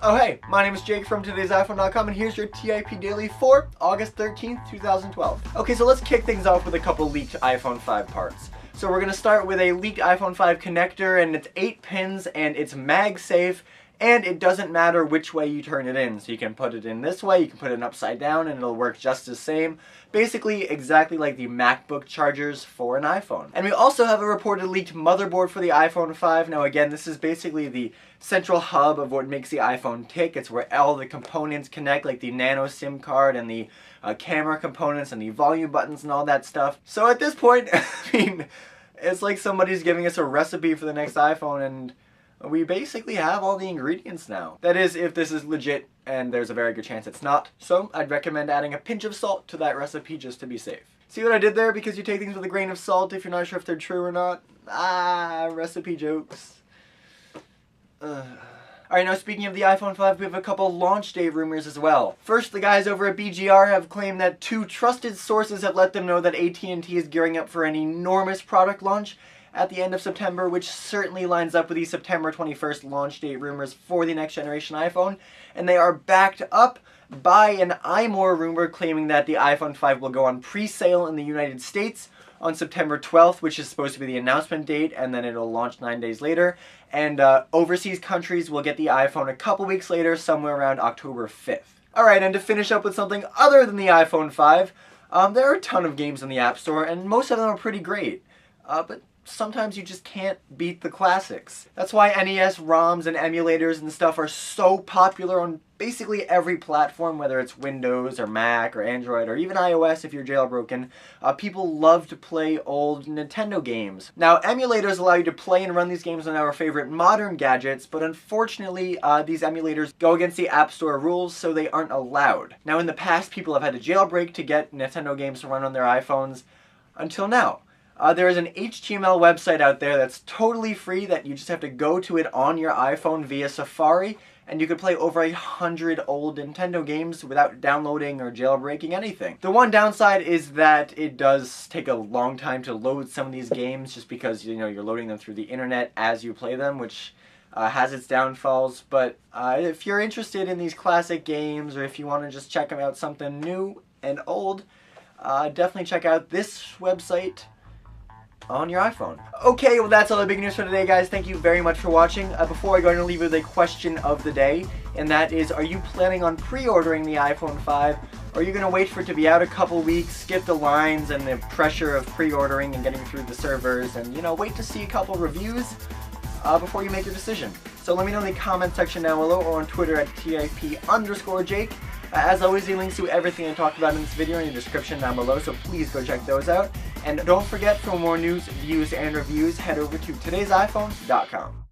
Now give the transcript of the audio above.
Oh hey, my name is Jake from today's iPhone.com and here's your TIP Daily for August 13th, 2012. Okay, so let's kick things off with a couple leaked iPhone 5 parts. So we're going to start with a leaked iPhone 5 connector, and it's 8 pins and it's MagSafe, and it doesn't matter which way you turn it in. So you can put it in this way, you can put it in upside down, and it'll work just the same. Basically exactly like the MacBook chargers for an iPhone. And we also have a reported leaked motherboard for the iPhone 5. Now again, this is basically the central hub of what makes the iPhone tick. It's where all the components connect, like the nano SIM card and the camera components and the volume buttons and all that stuff. So at this point, I mean, it's like somebody's giving us a recipe for the next iPhone, and we basically have all the ingredients now. That is, if this is legit, and there's a very good chance it's not. So I'd recommend adding a pinch of salt to that recipe just to be safe. See what I did there? Because you take things with a grain of salt if you're not sure if they're true or not. Recipe jokes. Alright, now speaking of the iPhone 5, we have a couple launch day rumors as well. First, the guys over at BGR have claimed that 2 trusted sources have let them know that AT&T is gearing up for an enormous product launch at the end of September, which certainly lines up with the September 21st launch date rumors for the next generation iPhone. And they are backed up by an iMore rumor claiming that the iPhone 5 will go on pre-sale in the United States on September 12th, which is supposed to be the announcement date, and then it'll launch 9 days later. And overseas countries will get the iPhone a couple weeks later, somewhere around October 5th. Alright, and to finish up with something other than the iPhone 5, there are a ton of games in the App Store, and most of them are pretty great. But sometimes you just can't beat the classics. That's why NES ROMs and emulators and stuff are so popular on basically every platform, whether it's Windows or Mac or Android or even iOS if you're jailbroken. People love to play old Nintendo games. Now, emulators allow you to play and run these games on our favorite modern gadgets, but unfortunately these emulators go against the App Store rules, so they aren't allowed. Now, in the past, people have had to jailbreak to get Nintendo games to run on their iPhones, until now. There is an HTML website out there that's totally free that you just have to go to it on your iPhone via Safari, and you can play over 100 old Nintendo games without downloading or jailbreaking anything. The one downside is that it does take a long time to load some of these games, just because, you know, you're loading them through the internet as you play them, which has its downfalls. But if you're interested in these classic games, or if you want to just check out something new and old, definitely check out this website on your iPhone. Okay, well that's all the big news for today, guys. Thank you very much for watching. Before I go, I'm going to leave you with a question of the day, and that is, are you planning on pre-ordering the iPhone 5? Or are you going to wait for it to be out a couple weeks, skip the lines and the pressure of pre-ordering and getting through the servers, and, you know, wait to see a couple reviews before you make your decision? So let me know in the comment section down below, or on Twitter at TIP_Jake. As always, the links to everything I talked about in this video are in the description down below, so please go check those out. And don't forget, for more news, views, and reviews, head over to today'siphone.com.